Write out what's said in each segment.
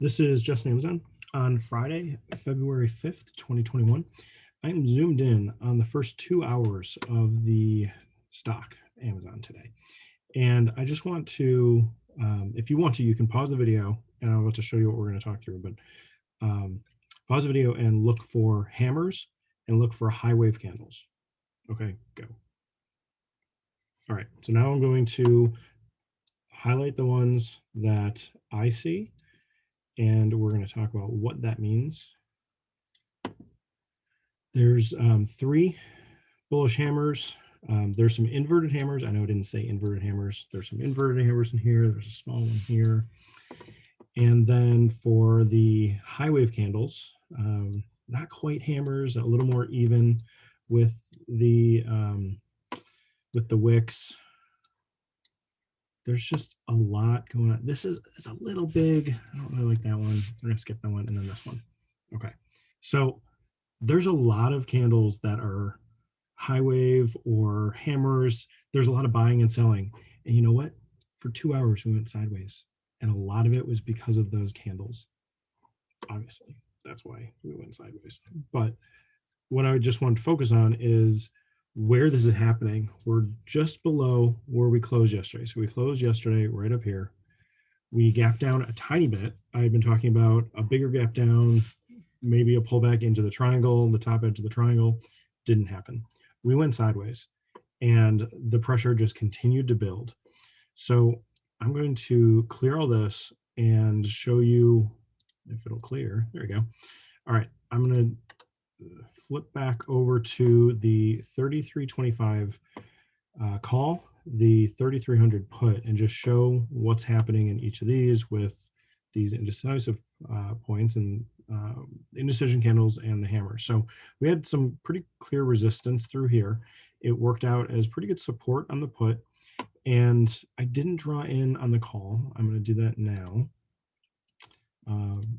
This is Justin AMZN on Friday, February 5th, 2021. I'm zoomed in on the first 2 hours of the stock Amazon today. And I just want to, if you want to, you can pause the video and I'm about to show you what we're going to talk through, but pause the video and look for hammers and look for high wave candles. Okay, go. All right, so now I'm going to highlight the ones that I see, and we're going to talk about what that means. There's 3 bullish hammers. There's some inverted hammers. I know I didn't say inverted hammers. There's some inverted hammers in here. There's a small one here. And then for the high wave candles, not quite hammers, a little more even with the wicks. There's just a lot going on. This is a little big. I don't really like that one. We're gonna skip that one and then this one. Okay, so there's a lot of candles that are high wave or hammers. There's a lot of buying and selling. And you know what? For 2 hours, we went sideways. And a lot of it was because of those candles. Obviously, that's why we went sideways. But what I just wanted to focus on is where this is happening. We're just below where we closed yesterday. So we closed yesterday right up here. We gapped down a tiny bit. I've been talking about a bigger gap down, maybe a pullback into the triangle, the top edge of the triangle. Didn't happen. We went sideways and the pressure just continued to build. So I'm going to clear all this and show you if it'll clear. There we go. All right, I'm going to flip back over to the 3325 call, the 3300 put, and just show what's happening in each of these with these indecisive points and indecision candles and the hammer. So we had some pretty clear resistance through here. It worked out as pretty good support on the put, and I didn't draw in on the call. I'm going to do that now.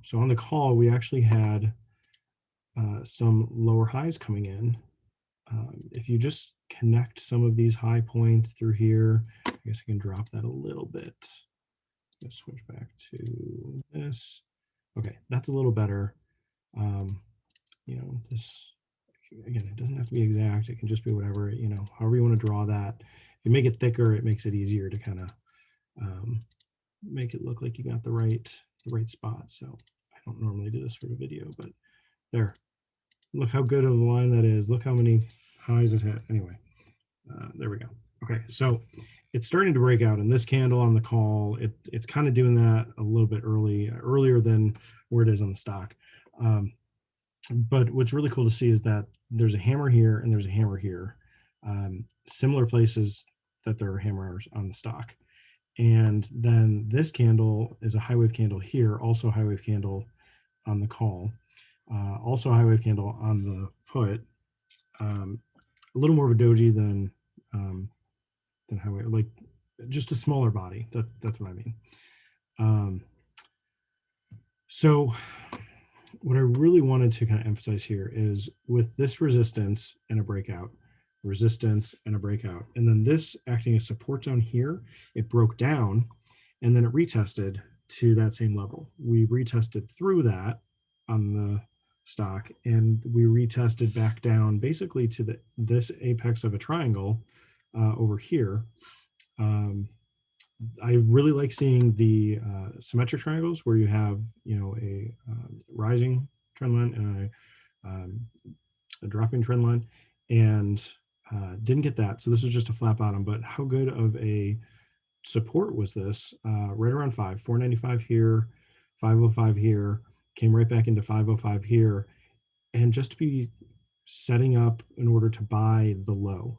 So on the call, we actually had some lower highs coming in. If you just connect some of these high points through here, I guess I can drop that a little bit. Let's switch back to this. Okay, that's a little better. You know, this, again, it doesn't have to be exact. It can just be whatever, you know, however you want to draw that. If you make it thicker, it makes it easier to kind of make it look like you got the right spot. So I don't normally do this for the video, but there. Look how good of a line that is. Look how many highs it hit. Anyway, there we go. Okay, so it's starting to break out in this candle on the call. It's kind of doing that a little bit earlier than where it is on the stock. But what's really cool to see is that there's a hammer here and there's a hammer here. Similar places that there are hammers on the stock. And then this candle is a high wave candle here, also a high wave candle on the call, also a high wave candle on the put. A little more of a doji than high wave, like just a smaller body. That's what I mean. So what I really wanted to kind of emphasize here is with this resistance and a breakout, resistance and a breakout, and then this acting as support down here, it broke down and then it retested to that same level. We retested through that on the stock and we retested back down basically to this apex of a triangle over here. I really like seeing the symmetric triangles where you have, you know, a rising trend line and a dropping trend line, and didn't get that. So this was just a flat bottom, but how good of a support was this? Right around 495 here, 505 here, came right back into 505 here, and just to be setting up in order to buy the low.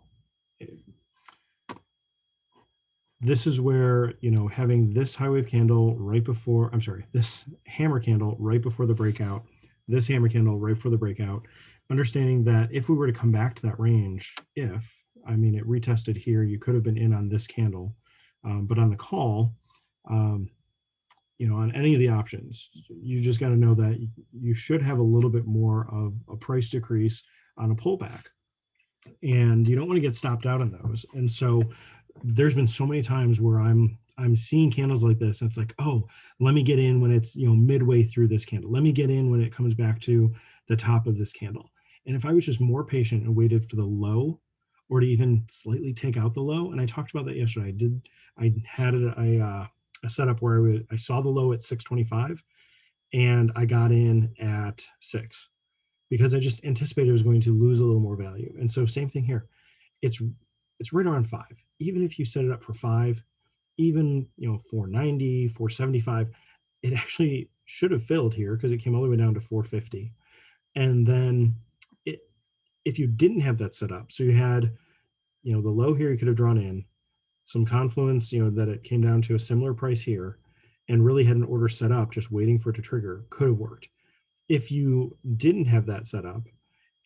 This is where, you know, having this high wave candle right before, I'm sorry, this hammer candle right before the breakout, this hammer candle right before the breakout, understanding that if we were to come back to that range, it retested here, you could have been in on this candle, but on the call, you know, on any of the options, you just got to know that you should have a little bit more of a price decrease on a pullback, and you don't want to get stopped out on those. And so there's been so many times where I'm I'm seeing candles like this. And it's like, oh, let me get in when it's, midway through this candle. Let me get in when it comes back to the top of this candle. And if I was just more patient and waited for the low, or to even slightly take out the low, and I talked about that yesterday. I had a setup where I saw the low at 625 and I got in at 6 because I just anticipated it was going to lose a little more value. And so same thing here. It's it's right around 5. Even if you set it up for 5, even 490, 475, it actually should have filled here because it came all the way down to 450. And then it, if you didn't have that set up, so you had the low here you could have drawn in, some confluence, that it came down to a similar price here, and really had an order set up just waiting for it to trigger, could have worked. If you didn't have that set up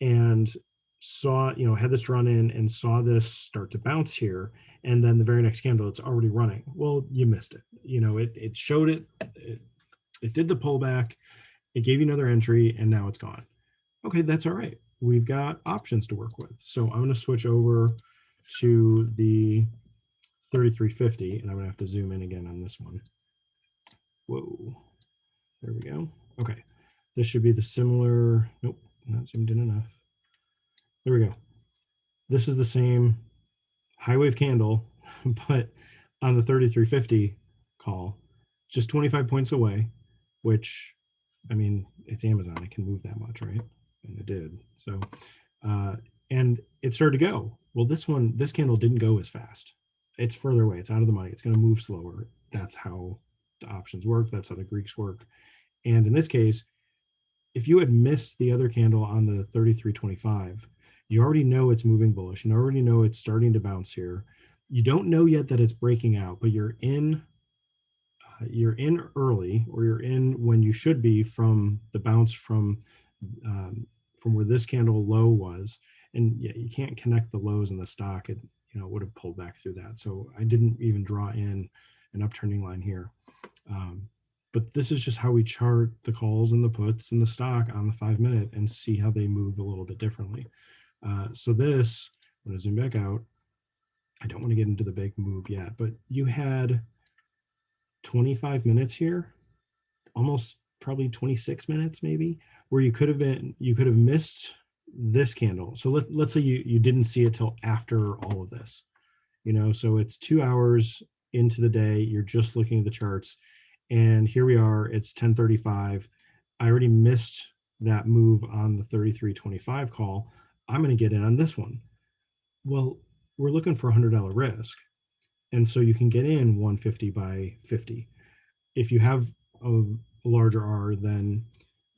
and saw, had this drawn in and saw this start to bounce here, and then the very next candle it's already running, well, you missed it. It showed it did the pullback, it gave you another entry, and now it's gone. Okay, that's all right. We've got options to work with. So I'm going to switch over to the 3350, and I'm going to have to zoom in again on this one. Whoa, there we go. Okay, this should be the similar, nope, not zoomed in enough. There we go. This is the same high wave candle, but on the 3350 call, just 25 points away, which, I mean, it's Amazon, it can move that much, right? And it did. So, and it started to go. Well, this candle didn't go as fast. It's further away. It's out of the money. It's going to move slower. That's how the options work. That's how the Greeks work. And in this case, if you had missed the other candle on the 3325, you already know it's moving bullish. You already know it's starting to bounce here. You don't know yet that it's breaking out, but you're in early, or you're in when you should be from the bounce from where this candle low was. And yeah, you can't connect the lows in the stock. It would have pulled back through that. So I didn't even draw in an upturning line here. But this is just how we chart the calls and the puts and the stock on the 5-minute and see how they move a little bit differently. So this, I'm going to zoom back out. I don't want to get into the big move yet, but you had 25 minutes here, almost probably 26 minutes maybe, where you could have missed this candle. So let's say you didn't see it till after all of this, so it's 2 hours into the day, you're just looking at the charts, and here we are, it's 10:35. I already missed that move on the 3325 call. I'm going to get in on this one. Well, we're looking for $100 risk, and so you can get in 150 by 50. If you have a larger R than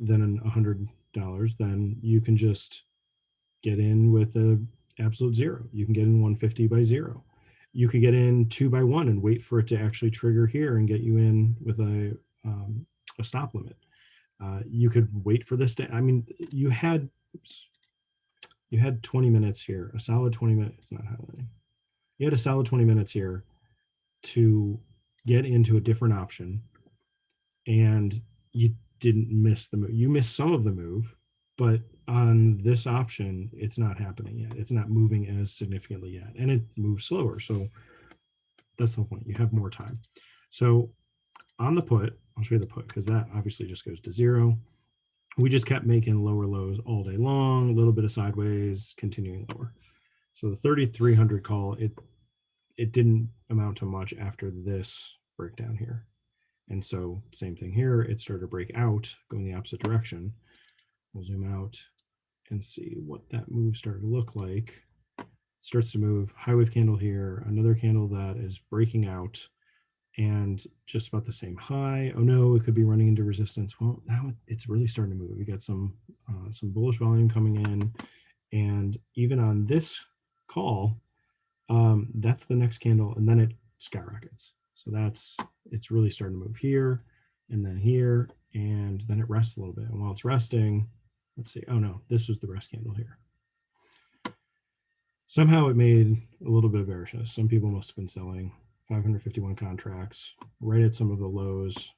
$100, then you can just get in with a absolute zero. You can get in 150 by 0. You could get in 2 by 1 and wait for it to actually trigger here and get you in with a stop limit. You could wait for this to, I mean, you had 20 minutes here, a solid 20 minutes. It's not highlighting. You had a solid 20 minutes here to get into a different option, and you didn't miss the move. You missed some of the move, but on this option, it's not happening yet. It's not moving as significantly yet, and it moves slower. So that's the point. You have more time. So on the put, I'll show you the put because that obviously just goes to 0. We just kept making lower lows all day long, a little bit of sideways, continuing lower. So the 3,300 call, it didn't amount to much after this breakdown here. And so same thing here, it started to break out, going the opposite direction. We'll zoom out and see what that move started to look like. It starts to move, high wave candle here, another candle that is breaking out, and just about the same high. Oh no, it could be running into resistance. Well, now it's really starting to move. We got some bullish volume coming in, and even on this call, that's the next candle, and then it skyrockets. So it's really starting to move here, and then it rests a little bit. And while it's resting, let's see. Oh no, this was the rest candle here. Somehow it made a little bit of bearishness. Some people must have been selling 551 contracts right at some of the lows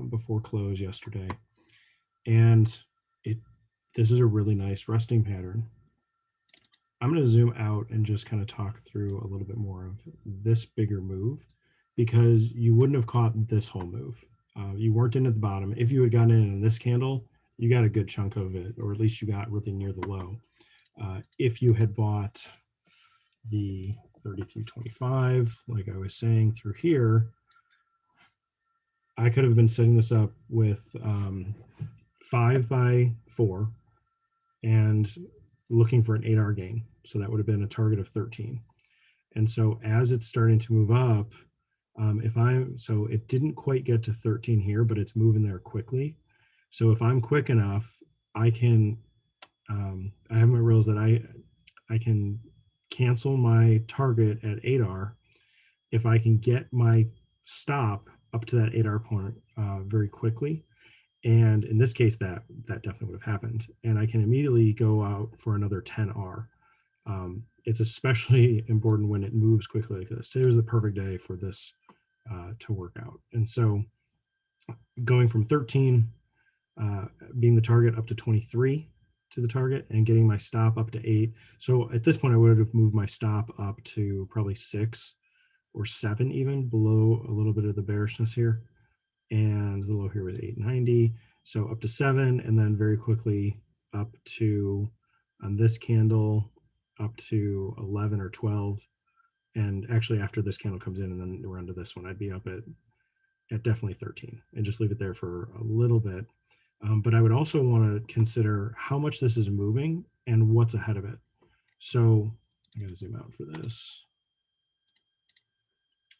before close yesterday. And this is a really nice resting pattern. I'm going to zoom out and just kind of talk through a little bit more of this bigger move because you wouldn't have caught this whole move. You weren't in at the bottom. If you had gotten in this candle, you got a good chunk of it, or at least you got really near the low. If you had bought the 33.25, like I was saying through here, I could have been setting this up with 5x4 and looking for an 8R gain. So that would have been a target of 13. And so as it's starting to move up, so it didn't quite get to 13 here, but it's moving there quickly. So if I'm quick enough, I can, I have my rules that I can cancel my target at 8R if I can get my stop up to that 8R point very quickly. And in this case, that definitely would have happened. And I can immediately go out for another 10R. It's especially important when it moves quickly like this. Today was the perfect day for this to work out. And so going from 13 being the target up to 23 to the target and getting my stop up to 8. So at this point, I would have moved my stop up to probably 6 or 7 even, below a little bit of the bearishness here. And the low here was 890. So up to 7, and then very quickly up to, on this candle, up to 11 or 12. And actually after this candle comes in and then we're into this one, I'd be up at definitely 13 and just leave it there for a little bit. But I would also want to consider how much this is moving and what's ahead of it. So I got to zoom out for this.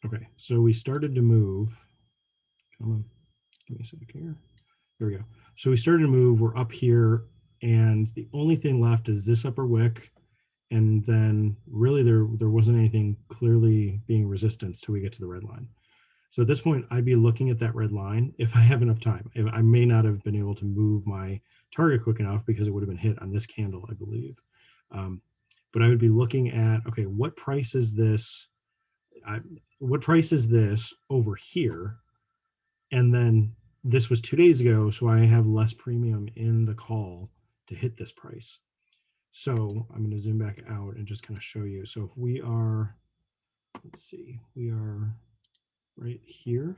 Okay, so we started to move. Come on, give me a second here. There we go. So we started to move. We're up here, and the only thing left is this upper wick, and then really there wasn't anything clearly being resistance till we get to the red line. So at this point, I'd be looking at that red line if I have enough time. I may not have been able to move my target quick enough because it would have been hit on this candle, I believe. But I would be looking at, okay, what price is this? What price is this over here? And then this was 2 days ago, so I have less premium in the call to hit this price. So I'm going to zoom back out and just kind of show you. So if we are, let's see, we are right here,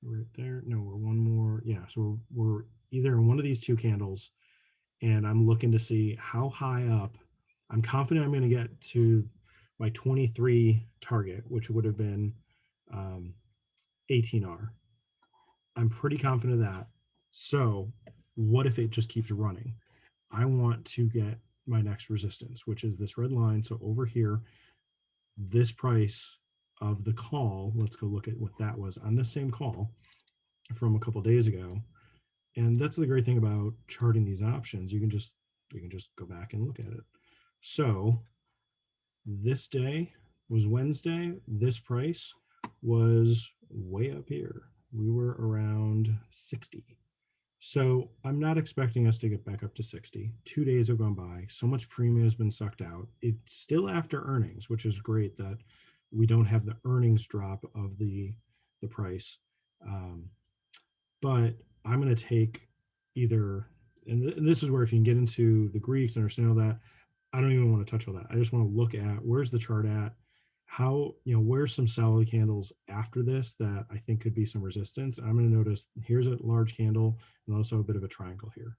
right there. No, we're one more. Yeah, so we're either in one of these two candles, and I'm looking to see how high up. I'm confident I'm going to get to my 23 target, which would have been 18R. I'm pretty confident of that. So what if it just keeps running? I want to get my next resistance, which is this red line. So over here, this price of the call, let's go look at what that was on the same call from a couple days ago. And that's the great thing about charting these options. You can just go back and look at it. So this day was Wednesday. This price was way up here. We were around 60. So I'm not expecting us to get back up to 60. 2 days have gone by. So much premium has been sucked out. It's still after earnings, which is great that we don't have the earnings drop of the price. But I'm going to take either, and this is where if you can get into the Greeks, understand all that, I don't even want to touch all that. I just want to look at where's the chart at, how, where's some solid candles after this that I think could be some resistance. I'm going to notice here's a large candle and also a bit of a triangle here.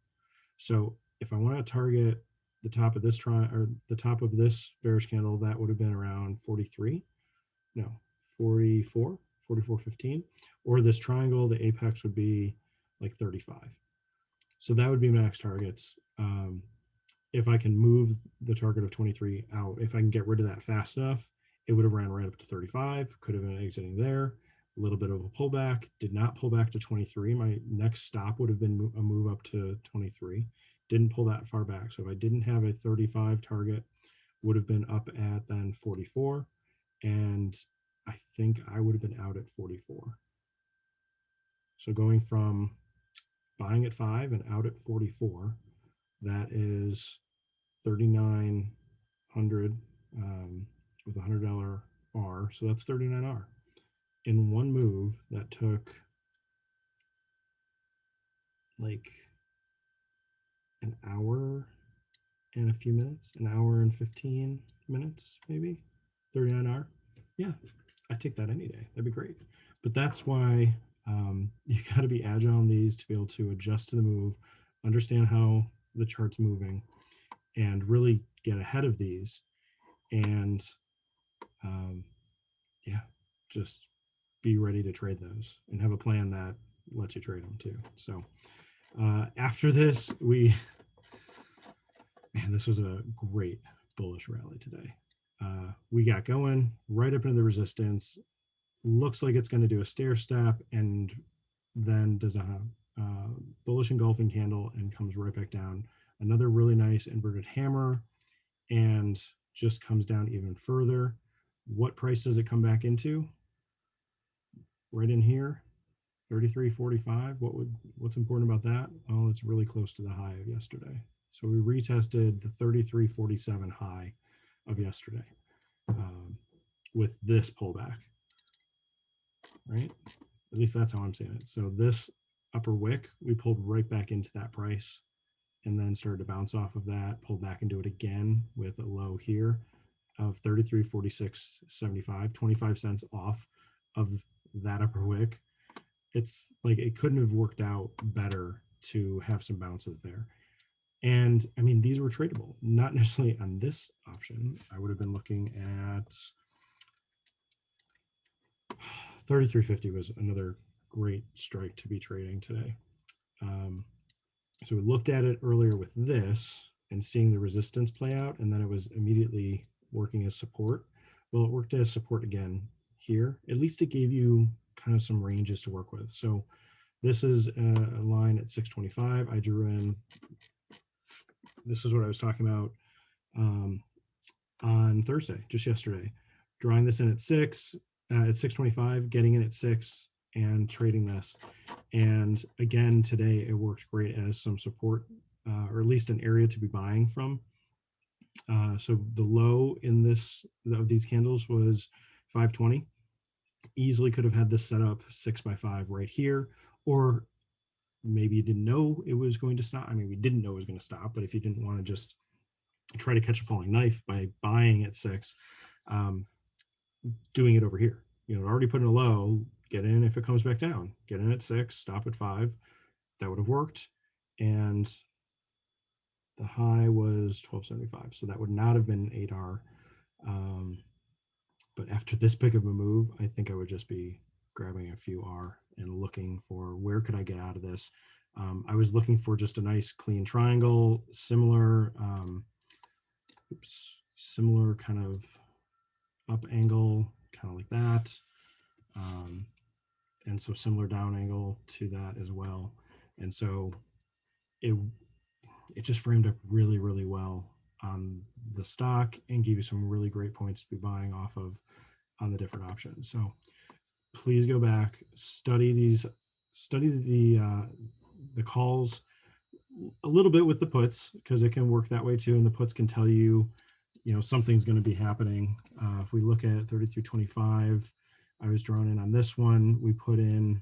So if I want to target the top of this the top of this bearish candle, that would have been around 43, no, 44, 44.15, or this triangle, the apex would be like 35. So that would be max targets. If I can move the target of 23 out, if I can get rid of that fast enough, it would have ran right up to 35, could have been exiting there, a little bit of a pullback, did not pull back to 23. My next stop would have been a move up to 23, didn't pull that far back. So if I didn't have a 35 target, would have been up at then 44, and I think I would have been out at 44. So going from buying at 5 and out at 44, that is 3,900 with a $100 R. So that's 39R. In one move, that took like an hour and a few minutes, an hour and 15 minutes, maybe 39R. Yeah. I take that any day. That'd be great. But that's why you got to be agile on these to be able to adjust to the move, understand how the chart's moving, and really get ahead of these. And um, yeah, just be ready to trade those and have a plan that lets you trade them too. So after this, man, this was a great bullish rally today. We got going right up into the resistance. Looks like it's going to do a stair step and then does a bullish engulfing candle and comes right back down. Another really nice inverted hammer and just comes down even further. What price does it come back into? Right in here, 33.45. What's important about that? Well, it's really close to the high of yesterday. So we retested the 33.47 high of yesterday with this pullback, right? At least that's how I'm seeing it. So this upper wick, we pulled right back into that price and then started to bounce off of that, pulled back into it again with a low here of 33.46.75, 25 cents off of that upper wick. It's like it couldn't have worked out better to have some bounces there. And I mean, these were tradable, not necessarily on this option. I would have been looking at 33.50 was another great strike to be trading today. So we looked at it earlier with this and seeing the resistance play out, and then it was immediately working as support. Well, it worked as support again here. At least it gave you kind of some ranges to work with. So this is a line at 625. I drew in, this is what I was talking about on Thursday, just yesterday. Drawing this in at 625, getting in at 6, and trading this. And again, today it worked great as some support, or at least an area to be buying from. So the low in this of these candles was 520. Easily could have had this set up 6x5 right here, or maybe you didn't know it was going to stop. I mean, we didn't know it was going to stop, but if you didn't want to just try to catch a falling knife by buying at 6, doing it over here, already put in a low, get in if it comes back down, get in at 6, stop at 5. That would have worked. And the high was 1275, so that would not have been 8R. But after this big of a move, I think I would just be grabbing a few R and looking for where could I get out of this. I was looking for just a nice clean triangle, similar kind of up angle, kind of like that. And so similar down angle to that as well. And so it just framed up really, really well on the stock and gave you some really great points to be buying off of on the different options. So please go back, study the calls a little bit with the puts, because it can work that way too. And the puts can tell you, something's going to be happening. If we look at 33.25, I was drawn in on this one. We put in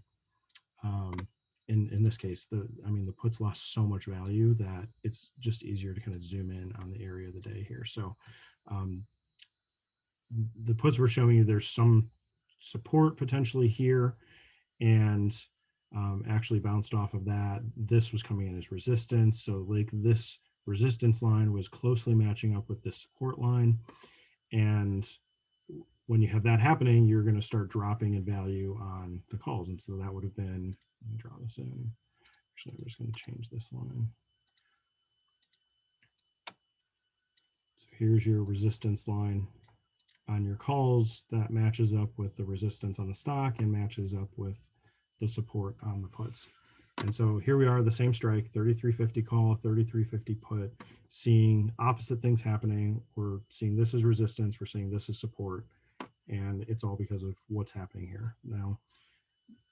in this case, the puts lost so much value that it's just easier to kind of zoom in on the area of the day here. So the puts were showing you there's some support potentially here, and actually bounced off of that. This was coming in as resistance. So like this resistance line was closely matching up with this support line. And when you have that happening, you're going to start dropping in value on the calls. And so that would have been, let me draw this in. Actually, I'm just going to change this line. So here's your resistance line on your calls that matches up with the resistance on the stock and matches up with the support on the puts. And so here we are, the same strike, 33.50 call, 33.50 put, seeing opposite things happening. We're seeing this as resistance, we're seeing this as support, and it's all because of what's happening here. Now,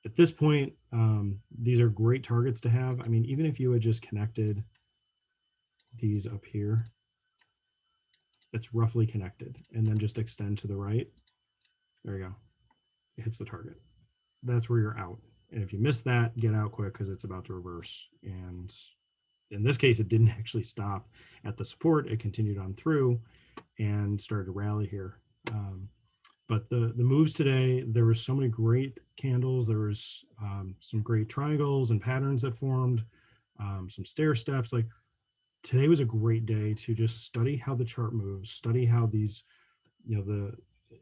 at this point, these are great targets to have. I mean, even if you had just connected these up here, it's roughly connected, and then just extend to the right. There you go. It hits the target. That's where you're out. And if you miss that, get out quick, because it's about to reverse. And in this case, it didn't actually stop at the support. It continued on through and started to rally here. but the moves today, there were so many great candles. There was some great triangles and patterns that formed, some stair steps. Like today was a great day to just study how the chart moves, study how these, the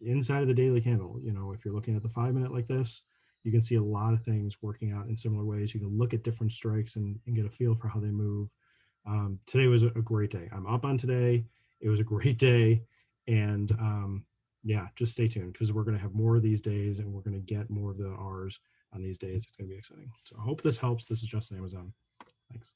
inside of the daily candle, if you're looking at the 5 minute like this, you can see a lot of things working out in similar ways. You can look at different strikes and get a feel for how they move. Today was a great day. I'm up on today. It was a great day. And yeah, just stay tuned because we're going to have more of these days and we're going to get more of the R's on these days. It's going to be exciting. So I hope this helps. This is Justin Amazon. Thanks.